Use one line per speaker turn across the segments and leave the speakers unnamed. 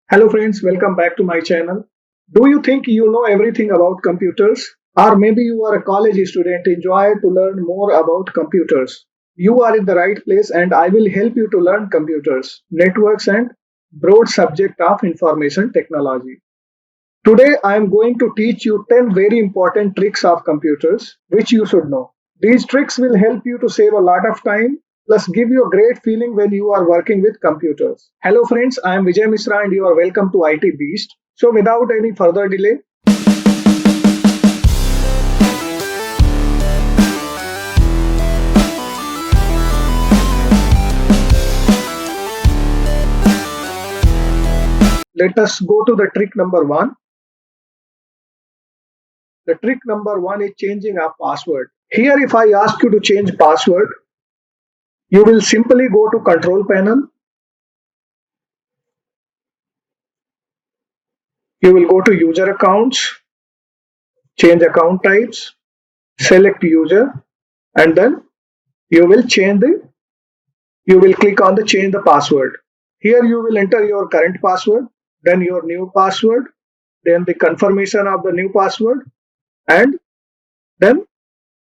Hello friends, welcome back to my channel. Do you think you know everything about computers? Or maybe you are a college student enjoy to learn more about computers. You are in the right place and I will help you to learn computers, networks and broad subject of information technology. Today I am going to teach you 10 very important tricks of computers which you should know. These tricks will help you to save a lot of time plus give you a great feeling when you are working with computers. Hello friends, I am Vijay Misra and you are welcome to IT Beast. So without any further delay, let us go to the trick number 1. The trick number 1 is changing a password. Here if I ask you to change password, you will simply go to control panel. You will go to user accounts, change account types, select user, and then you will change the you will click on the change the password. Here you will enter your current password, then your new password, then the confirmation of the new password, and then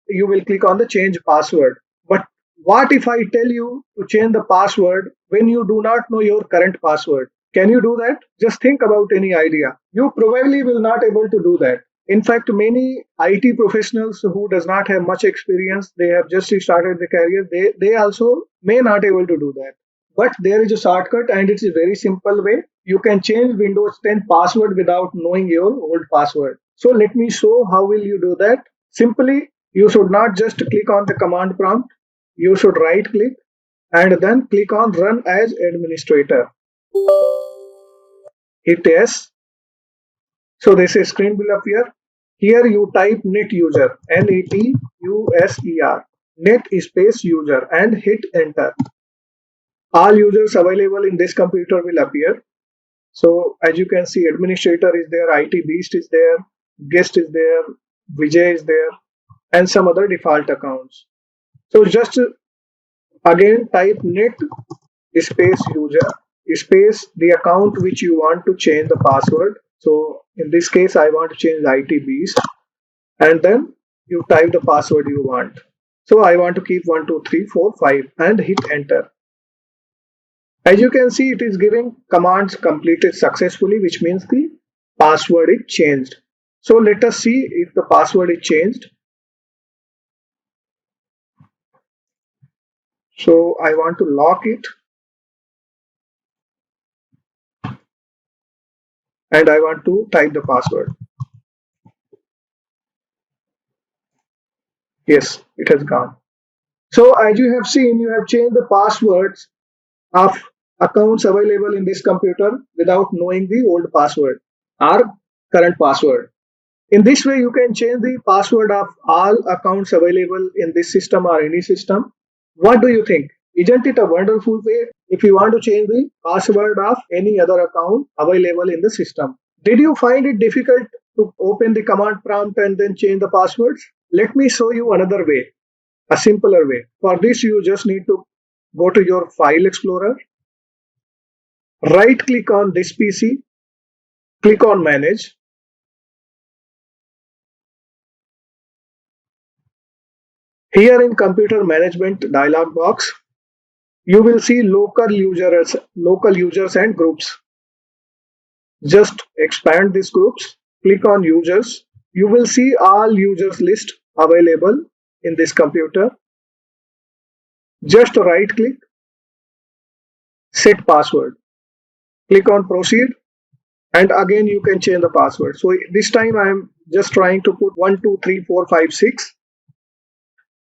you will click on the change password. But what if I tell you to change the password when you do not know your current password? Can you do that? Just think about any idea. You probably will not able to do that. In fact, many IT professionals who does not have much experience, they have just started the career, they also may not able to do that. But there is a shortcut and it's a very simple way. You can change Windows 10 password without knowing your old password. So let me show how will you do that. Simply, you should not just click on the command prompt. You should right click and then click on run as administrator. Hit yes. So this screen will appear. Here you type net user, NETUSER, net space user and hit enter. All users available in this computer will appear. So as you can see, administrator is there, IT Beast is there, guest is there, Vijay is there, and some other default accounts. So just again type net space user space the account which you want to change the password. So in this case, I want to change IT Beast, and then you type the password you want. So I want to keep 12345 and hit enter. As you can see, it is giving commands completed successfully, which means the password is changed. So let us see if the password is changed. So I want to lock it and I want to type the password. Yes, it has gone. So as you have seen, you have changed the passwords of accounts available in this computer without knowing the old password or current password. In this way, you can change the password of all accounts available in this system or any system. What do you think? Isn't it a wonderful way if you want to change the password of any other account available in the system? Did you find it difficult to open the command prompt and then change the passwords? Let me show you another way, a simpler way. For this, you just need to go to your File Explorer, right click on this PC, click on Manage. Here in Computer Management dialog box, you will see local users and groups. Just expand these groups, click on users. You will see all users list available in this computer. Just right click, set password. Click on proceed and again you can change the password. So this time I am just trying to put 123456.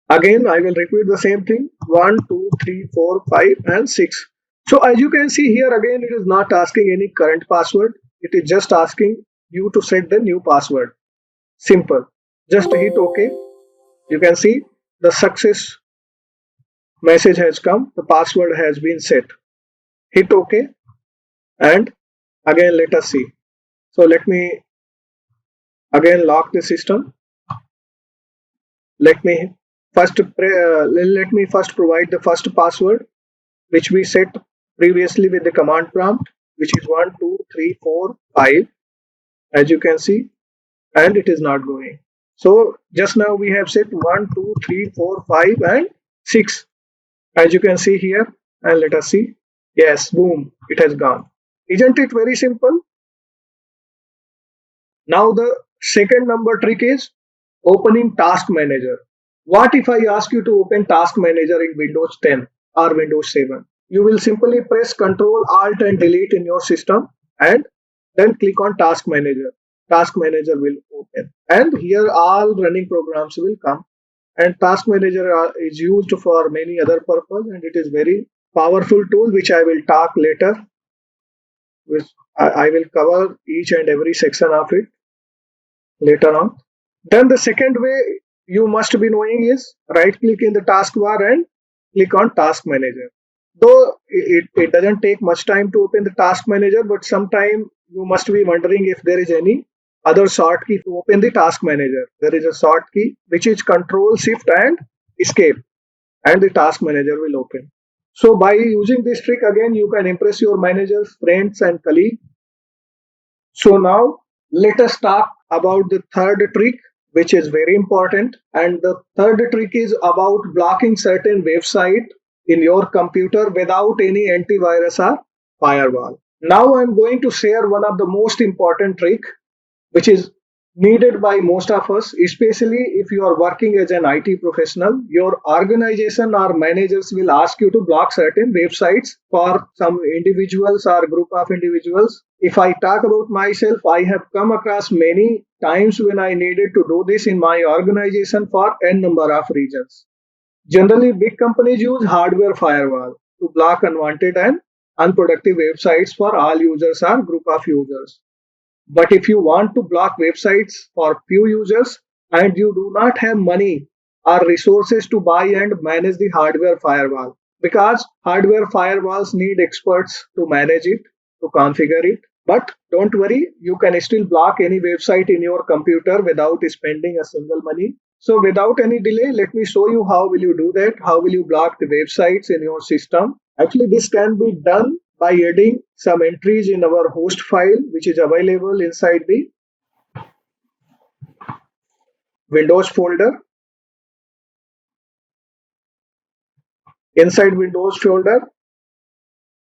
Again I will repeat the same thing, 12345 and 6. So as you can see here, again it is not asking any current password, it is just asking you to set the new password. Simple. Just hit OK. You can see the success message has come, the password has been set. Hit OK and again let us see. So let me again lock the system. Let me let me first provide the first password which we set previously with the command prompt. which is 1, 2, 3, 4, 5, as you can see, and it is not going. So just now we have set 1, 2, 3, 4, 5, and 6, as you can see here. And let us see. Yes, boom, it has gone. Isn't it very simple? Now the second number trick is opening Task Manager. What if I ask you to open Task Manager in Windows 10 or Windows 7? You will simply press Ctrl Alt and Delete in your system and then click on Task Manager. Task Manager will open, and here all running programs will come. And Task Manager is used for many other purposes, and it is very powerful tool which I will talk later. Which I will cover each and every section of it later on. Then the second way you must be knowing is right click in the taskbar and click on Task Manager. Though it doesn't take much time to open the Task Manager, but sometime you must be wondering if there is any other short key to open the Task Manager. There is a short key which is Control Shift and Escape, and the Task Manager will open. So by using this trick again, you can impress your managers, friends, and colleagues. So now let us talk about the third trick, which is very important. And the third trick is about blocking certain website in your computer without any antivirus or firewall. Now I'm going to share one of the most important trick, which is needed by most of us, especially if you are working as an IT professional. Your organization or managers will ask you to block certain websites for some individuals or group of individuals. If I talk about myself, I have come across many times when I needed to do this in my organization for n number of reasons. Generally, big companies use hardware firewall to block unwanted and unproductive websites for all users or group of users. But if you want to block websites for few users and you do not have money or resources to buy and manage the hardware firewall, because hardware firewalls need experts to manage it, to configure it. But don't worry, you can still block any website in your computer without spending a single money. So without any delay, let me show you how will you do that. How will you block the websites in your system? Actually, this can be done by adding some entries in our host file, which is available inside the Windows folder. Inside Windows folder,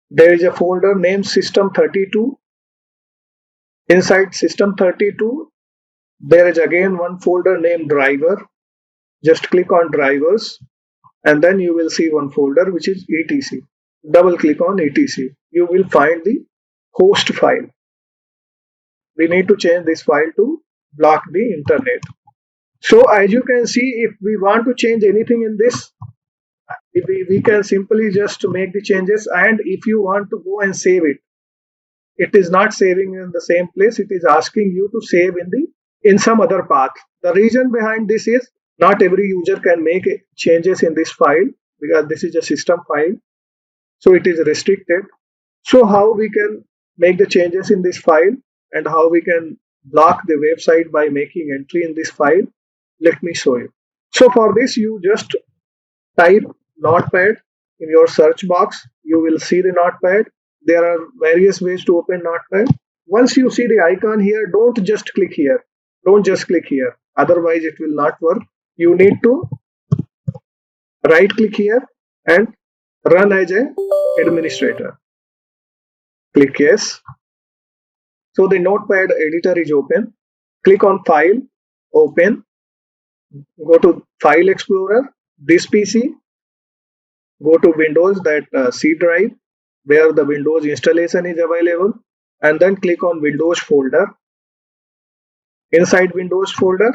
there is a folder named System32. Inside System32, there is again one folder named Driver. Just click on Drivers, and then you will see one folder which is etc. Double click on etc. You will find the host file. We need to change this file to block the internet. So as you can see, if we want to change anything in this, we can simply just make the changes. And if you want to go and save it, it is not saving in the same place. It is asking you to save in some other path. The reason behind this is not every user can make changes in this file because this is a system file. So it is restricted. So how we can make the changes in this file and how we can block the website by making entry in this file, let me show you. So for this, you just type Notepad in your search box. You will see the Notepad. There are various ways to open Notepad. Once you see the icon here, don't just click here. Don't just click here. Otherwise, it will not work. You need to right click here and run as an administrator. Click yes. So the Notepad editor is open. Click on File, Open. Go to File Explorer, this PC. Go to Windows, that C drive, where the Windows installation is available. And then click on Windows folder. Inside Windows folder,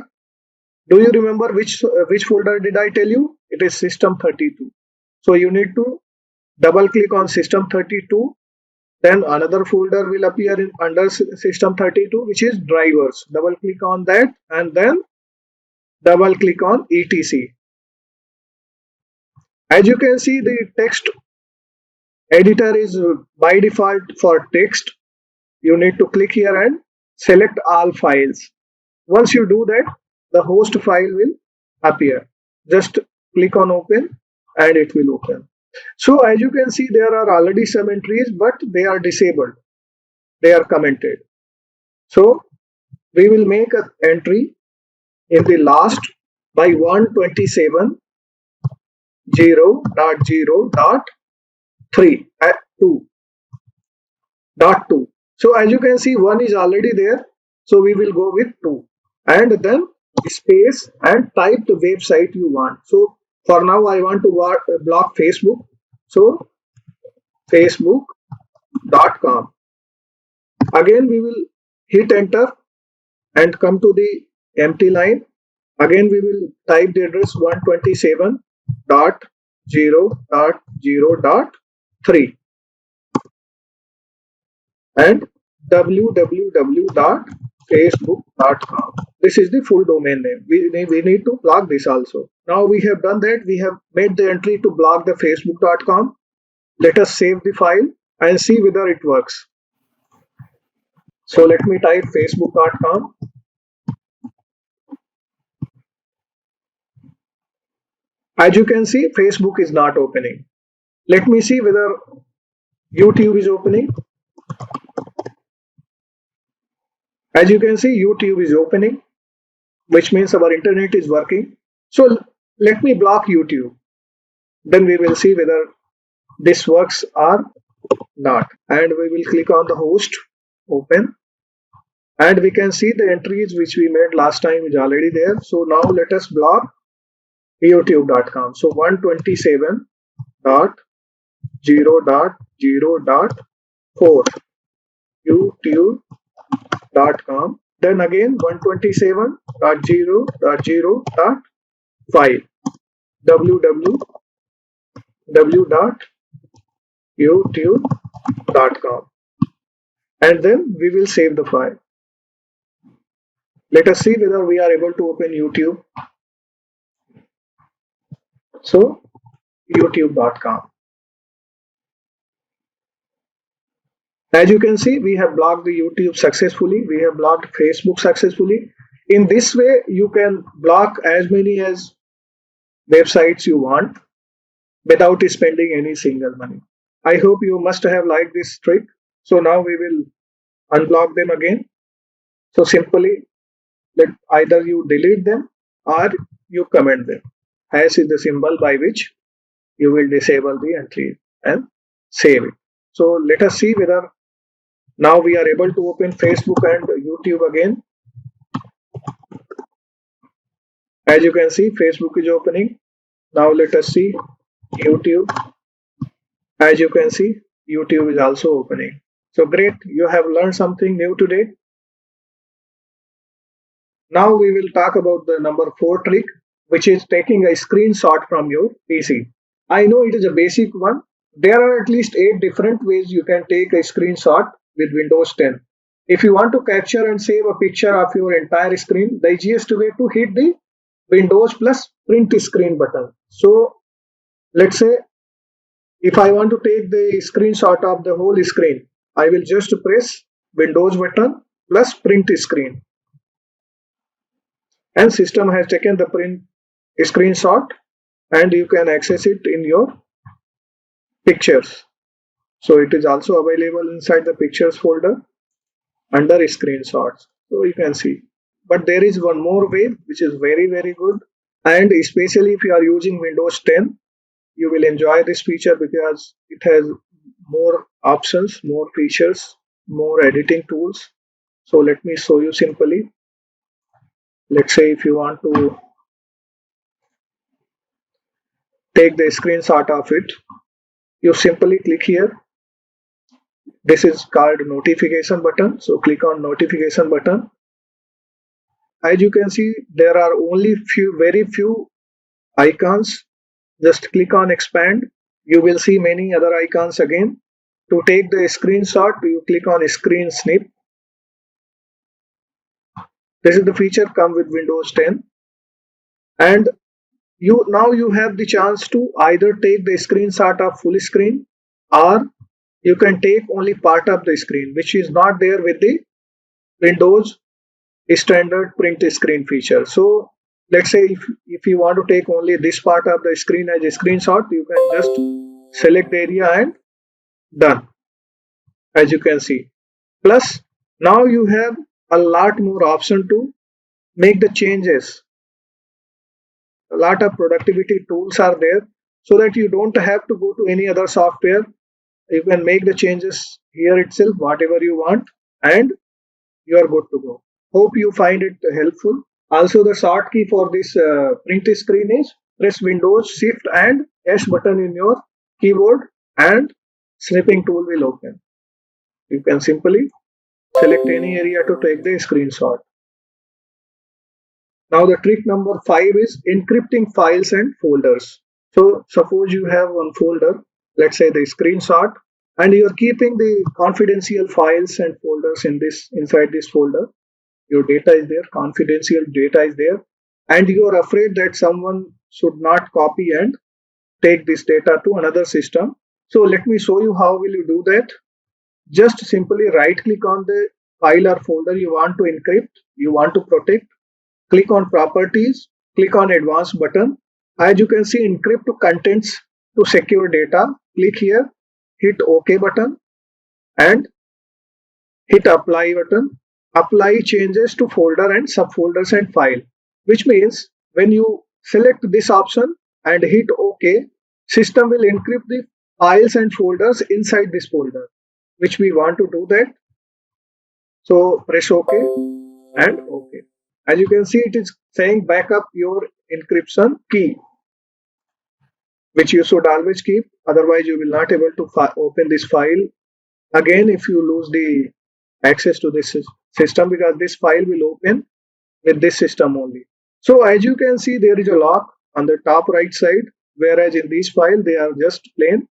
do you remember which folder did I tell you? It is System32. So you need to double click on System32. Then another folder will appear under System32, which is drivers. Double click on that and then double click on etc. As you can see, the text editor is by default for text. You need to click here and select all files. Once you do that, the host file will appear. Just click on open and it will open. So as you can see, there are already some entries, but they are disabled. they are commented. So we will make an entry in the last by 127.0.0.3 at 2.2. So as you can see, 1 is already there. So we will go with 2 and then space and type the website you want. So for now I want to block Facebook. So facebook.com. Again we will hit enter and come to the empty line. Again we will type the address 127.0.0.3 and www.facebook.com. This is the full domain name. We need to block this also. Now we have done that. We have made the entry to block the facebook.com. Let us save the file and see whether it works. So let me type facebook.com. As you can see, Facebook is not opening. Let me see whether YouTube is opening. As you can see, YouTube is opening, which means our internet is working. So let me block YouTube. Then we will see whether this works or not. And we will click on the host, open. And we can see the entries which we made last time is already there. So now let us block youtube.com. So 127.0.0.4 youtube.com. Then again 127.0.0.5 www.youtube.com. And then we will save the file. Let us see whether we are able to open YouTube. So youtube.com. As you can see, we have blocked the YouTube successfully. We have blocked Facebook successfully. In this way, you can block as many as websites you want without spending any single money. I hope you must have liked this trick. So now we will unblock them again. So simply let either you delete them or you comment them. Hash is the symbol by which you will disable the entry and save it. So let us see whether now we are able to open Facebook and YouTube again. As you can see, Facebook is opening. Now let us see YouTube. As you can see, YouTube is also opening. So great, you have learned something new today. Now we will talk about the number 4 trick, which is taking a screenshot from your PC. I know it is a basic one. There are at least 8 different ways you can take a screenshot with Windows 10. If you want to capture and save a picture of your entire screen, the easiest way to hit the Windows plus print screen button. So let's say if I want to take the screenshot of the whole screen, I will just press Windows button plus print screen. And system has taken the print screenshot and you can access it in your pictures. So it is also available inside the pictures folder under screenshots. So you can see. But there is one more way which is very good, and especially if you are using Windows 10, you will enjoy this feature because it has more options, more features, more editing tools. So let me show you simply. Let's say if you want to take the screenshot of it, you simply click here. This is called notification button. So click on notification button. As you can see, there are only very few icons. Just click on expand. You will see many other icons again. To take the screenshot, you click on screen snip. This is the feature come with Windows 10. And now you have the chance to either take the screenshot of full screen or you can take only part of the screen, which is not there with the Windows standard print screen feature. So let's say if you want to take only this part of the screen as a screenshot, you can just select the area and done. As you can see, Plus, now you have a lot more option to make the changes. A lot of productivity tools are there so that you don't have to go to any other software. You can make the changes here itself, whatever you want, and you are good to go. Hope you find it helpful. Also, the short key for this print screen is press Windows Shift and S button in your keyboard, and snipping tool will open. You can simply select any area to take the screenshot. Now the trick number 5 is encrypting files and folders. So suppose you have one folder, let's say the screenshot, and you are keeping the confidential files and folders inside this folder. Your data is there, confidential data is there, and you are afraid that someone should not copy and take this data to another system. So let me show you how will you do that. Just simply right click on the file or folder you want to encrypt, you want to protect. Click on properties, click on advanced button. As you can see, encrypt contents to secure data. Click here, hit OK button and hit apply button. Apply changes to folder and subfolders and file, which means when you select this option and hit OK, system will encrypt the files and folders inside this folder, which we want to do that. So press OK and OK. As you can see, it is saying backup your encryption key, which you should always keep. Otherwise, you will not able to open this file again if you lose the access to this system, because this file will open with this system only. So as you can see, there is a lock on the top right side, whereas in this file they are just plain,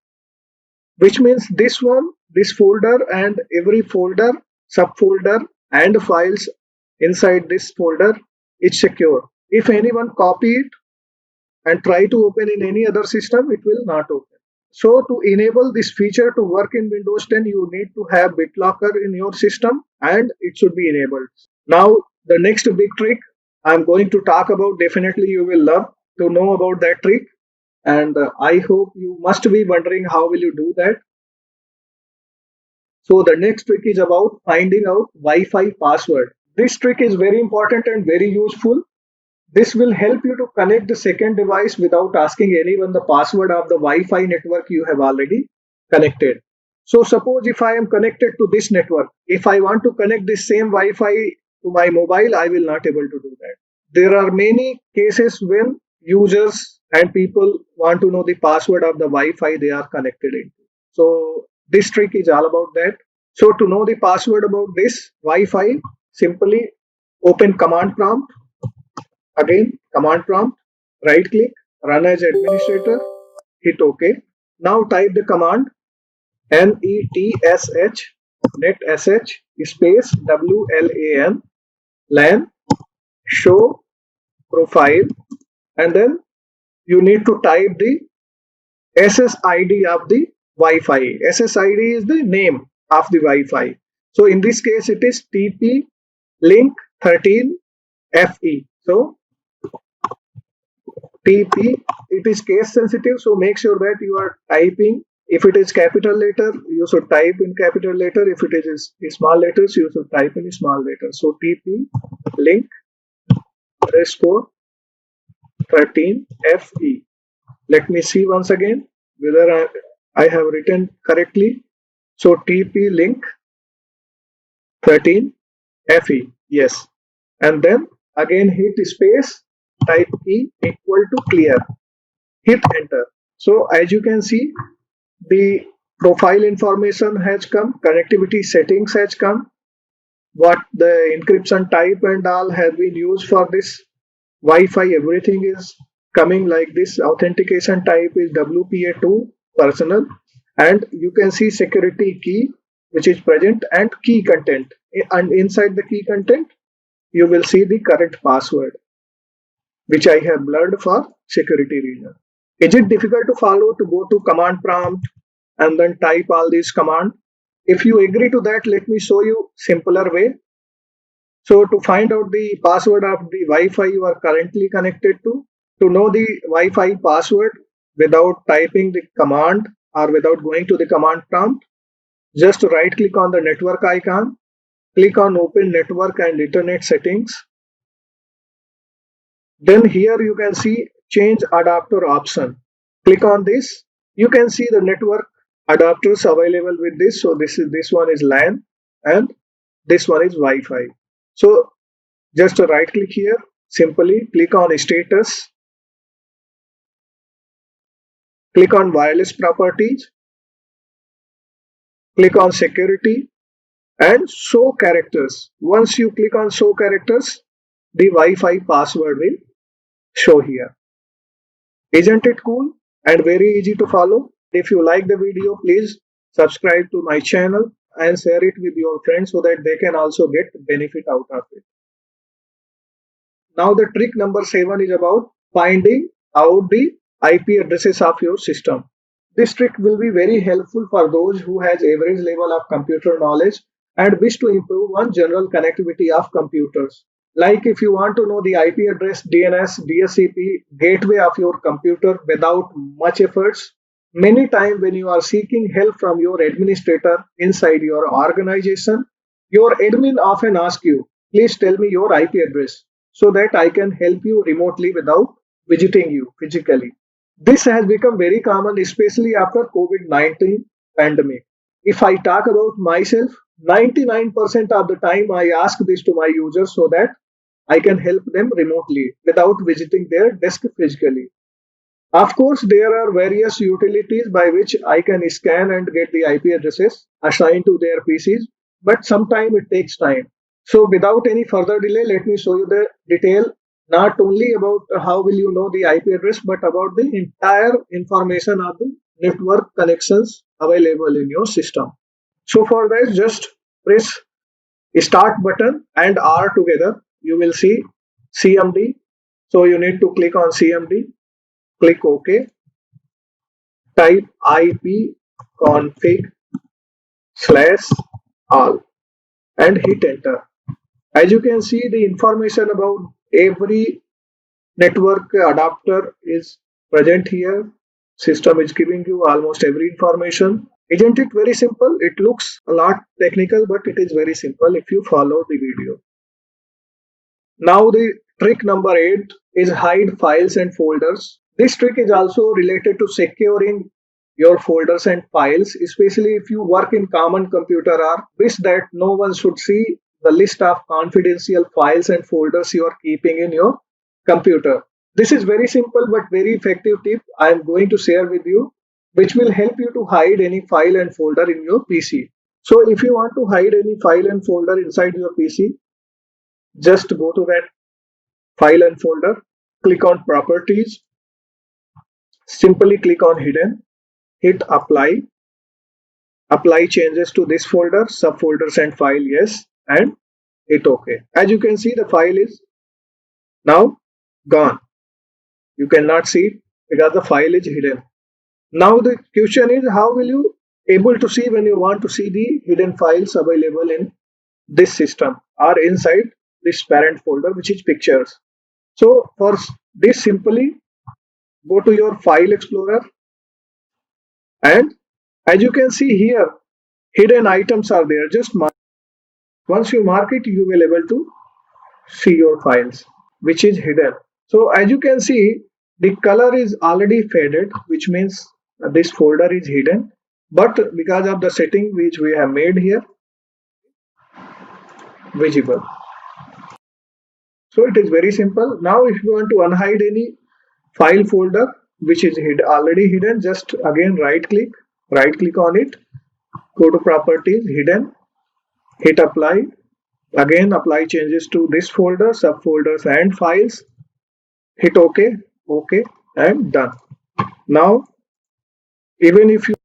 which means this one, this folder and every folder, subfolder and files inside this folder is secure. If anyone copy it and try to open in any other system, it will not open. So to enable this feature to work in Windows 10, you need to have BitLocker in your system and it should be enabled. Now the next big trick I'm going to talk about, definitely you will love to know about that trick, and I hope you must be wondering how will you do that. So the next trick is about finding out Wi-Fi password. This trick is very important and very useful. This will help you to connect the second device without asking anyone the password of the Wi-Fi network you have already connected. So suppose if I am connected to this network, if I want to connect this same Wi-Fi to my mobile, I will not able to do that. There are many cases when users and people want to know the password of the Wi-Fi they are connected into. So this trick is all about that. So to know the password about this Wi-Fi, simply open command prompt. Again, command prompt, right click, run as administrator, hit OK. Now type the command netsh space WLAN LAN show profile, and then you need to type the SSID of the Wi-Fi. SSID is the name of the Wi-Fi. So in this case, it is TP link 13 FE. So TP, it is case sensitive, so make sure that you are typing. If it is capital letter, you should type in capital letter. If it is small letters, you should type in small letters. So TP link underscore 13 FE. Let me see once again whether I have written correctly. So TP link 13 FE. Yes. And then again hit space, type E equal to clear. Hit enter. So as you can see, the profile information has come, connectivity settings has come, what the encryption type and all have been used for this Wi-Fi, everything is coming like this. Authentication type is WPA2 personal, and you can see security key which is present and key content, and inside the key content you will see the current password, which I have blurred for security reason. Is it difficult to follow to go to command prompt and then type all these commands? If you agree to that, let me show you simpler way. So to find out the password of the Wi-Fi you are currently connected to know the Wi-Fi password without typing the command or without going to the command prompt, just right click on the network icon click on Open Network and Internet Settings. Then here you can see Change Adapter option. Click on this. You can see the network adapters available with this. So this one is LAN and this one is Wi-Fi. So just right click here, simply click on Status, click on Wireless Properties, click on Security and Show Characters. Once you click on Show Characters, the Wi-Fi password will show here. Isn't it cool and very easy to follow? If you like the video, please subscribe to my channel and share it with your friends so that they can also get benefit out of it. Now the trick number 7 is about finding out the IP addresses of your system. This trick will be very helpful for those who has average level of computer knowledge and wish to improve on general connectivity of computers. Like if you want to know the IP address, DNS, DHCP, gateway of your computer without much efforts, many times when you are seeking help from your administrator inside your organization, your admin often asks you, please tell me your IP address so that I can help you remotely without visiting you physically. This has become very common, especially after COVID-19 pandemic. If I talk about myself, 99% of the time I ask this to my users so that I can help them remotely without visiting their desk physically. Of course, there are various utilities by which I can scan and get the IP addresses assigned to their PCs, but sometimes it takes time. So without any further delay, let me show you the detail not only about how will you know the IP address, but about the entire information of the network connections available in your system. So for that, just press start button and R together. You will see CMD. So you need to click on CMD, click OK, type IP config / all and hit enter. As you can see, the information about every network adapter is present here. System is giving you almost every information. Isn't it very simple? It looks a lot technical, but it is very simple if you follow the video. Now the trick number 8 is hide files and folders. This trick is also related to securing your folders and files, especially if you work in common computer or wish that no one should see the list of confidential files and folders you are keeping in your computer. This is very simple but very effective tip I am going to share with you, which will help you to hide any file and folder in your PC. So if you want to hide any file and folder inside your PC, just go to that file and folder, click on properties, simply click on hidden, hit apply, apply changes to this folder, subfolders and file, yes, and hit OK. As you can see, the file is now gone. You cannot see it because the file is hidden. Now the question is, how will you able to see when you want to see the hidden files available in this system or inside this parent folder, which is pictures. So for this, simply go to your file explorer, and as you can see here, hidden items are there. Just mark. Once you mark it, you will able to see your files which is hidden. So as you can see, the color is already faded, which means this folder is hidden, but because of the setting which we have made here, visible. So it is very simple. Now if you want to unhide any file folder which is already hidden, just again right click on it, go to properties, hidden, hit apply, again apply changes to this folder, subfolders and files, hit OK, OK, and done. Now even if you,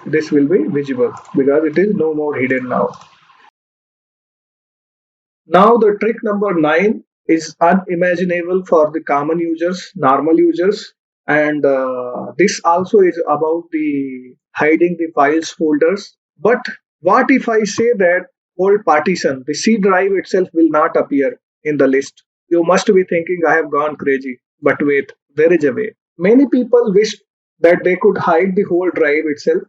this will be visible because it is no more hidden now. Now the trick number 9 is unimaginable for the common users, normal users, and this also is about the hiding the files folders. But what if I say that whole partition, the C drive itself will not appear in the list? You must be thinking I have gone crazy. But wait, there is a way. Many people wish that they could hide the whole drive itself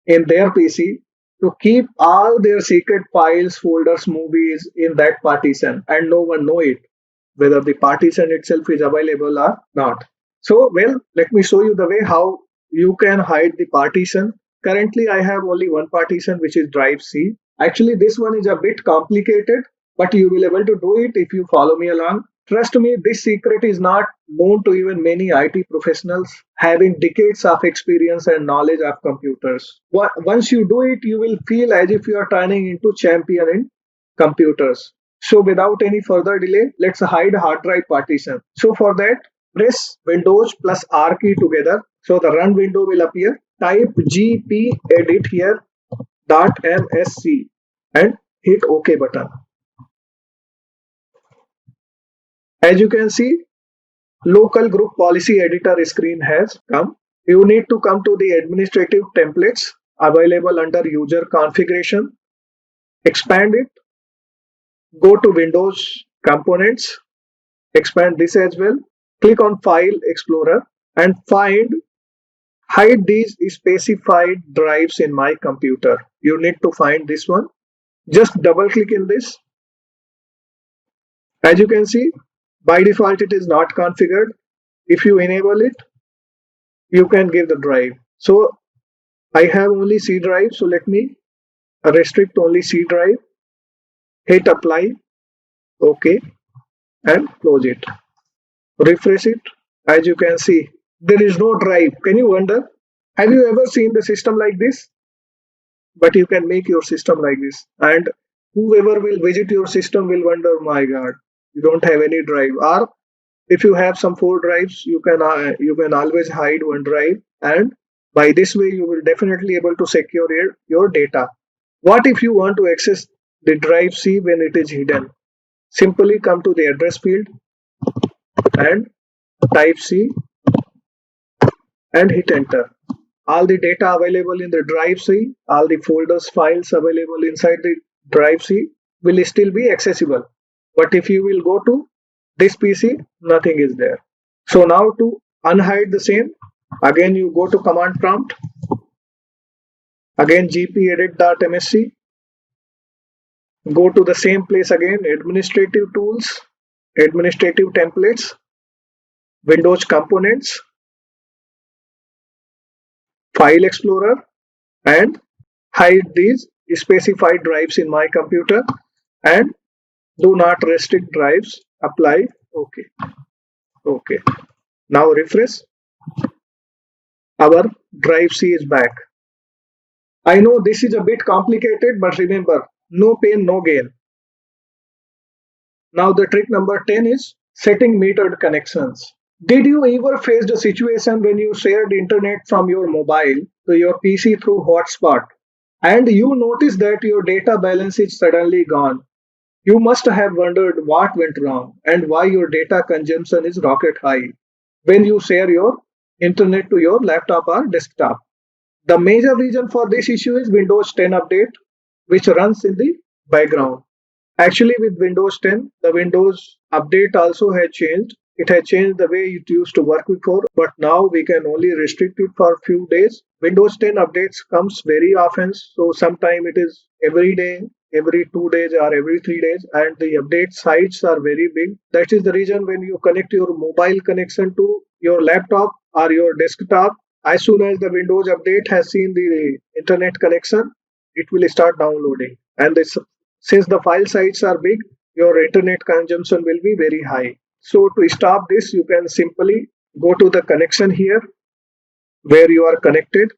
in their PC to keep all their secret files, folders, movies in that partition, and no one know it whether the partition itself is available or not. So, well, let me show you the way how you can hide the partition. Currently, I have only one partition, which is drive C. Actually, this one is a bit complicated, but you will able to do it if you follow me along. Trust me, this secret is not known to even many IT professionals having decades of experience and knowledge of computers. Once you do it, you will feel as if you are turning into champion in computers. So without any further delay, let's hide hard drive partition. So for that, press Windows plus R key together. So the run window will appear. Type gpedit here .msc and hit OK button. As you can see, local group policy editor screen has come. You need to come to the administrative templates available under user configuration. Expand it. Go to Windows components. Expand this as well. Click on File Explorer and hide these specified drives in my computer. You need to find this one. Just double click in this. As you can see, by default it is not configured. If you enable it, you can give the drive. So I have only C drive, so let me restrict only C drive. Hit apply, OK, and close it. Refresh it. As you can see, there is no drive. Can you wonder? Have you ever seen the system like this? But you can make your system like this, and whoever will visit your system will wonder, my God, you don't have any drive. Or if you have some 4 drives, you can always hide one drive, and by this way you will definitely able to secure your data. What if you want to access the drive C when it is hidden? Simply come to the address field and type C and hit enter. All the data available in the drive C, all the folders, files available inside the drive C will still be accessible. But if you will go to this PC, nothing is there. So now to unhide the same, again you go to command prompt, again gpedit.msc, go to the same place again, administrative tools, administrative templates, Windows components, File Explorer, and hide these specified drives in my computer and do not restrict drives. Apply. OK. OK. Now refresh. Our drive C is back. I know this is a bit complicated, but remember, no pain, no gain. Now the trick number 10 is setting metered connections. Did you ever face a situation when you shared internet from your mobile to your PC through hotspot and you notice that your data balance is suddenly gone? You must have wondered what went wrong and why your data consumption is rocket high when you share your internet to your laptop or desktop. The major reason for this issue is Windows 10 update, which runs in the background. Actually, with Windows 10, the Windows update also has changed. It has changed the way it used to work before, but now we can only restrict it for a few days. Windows 10 updates comes very often, so sometime it is every day, every 2 days or every 3 days, and the update sites are very big. That is the reason when you connect your mobile connection to your laptop or your desktop, as soon as the Windows update has seen the internet connection, it will start downloading. And since the file size are big, your internet consumption will be very high. So to stop this, you can simply go to the connection here where you are connected,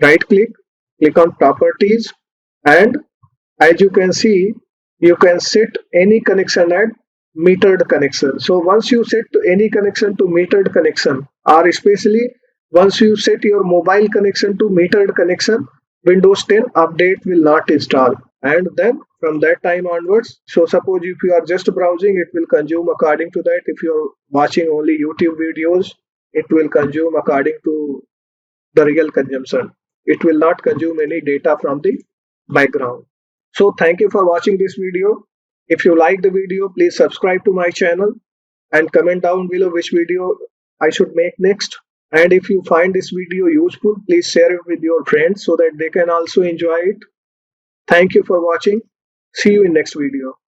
right click, click on properties, and as you can see, you can set any connection at metered connection. So once you set any connection to metered connection, or especially once you set your mobile connection to metered connection, Windows 10 update will not install. And then from that time onwards, so suppose if you are just browsing, it will consume according to that. If you are watching only YouTube videos, it will consume according to the real consumption. It will not consume any data from the background. So thank you for watching this video. If you like the video, please subscribe to my channel and comment down below which video I should make next. And if you find this video useful, please share it with your friends so that they can also enjoy it. Thank you for watching. See you in next video.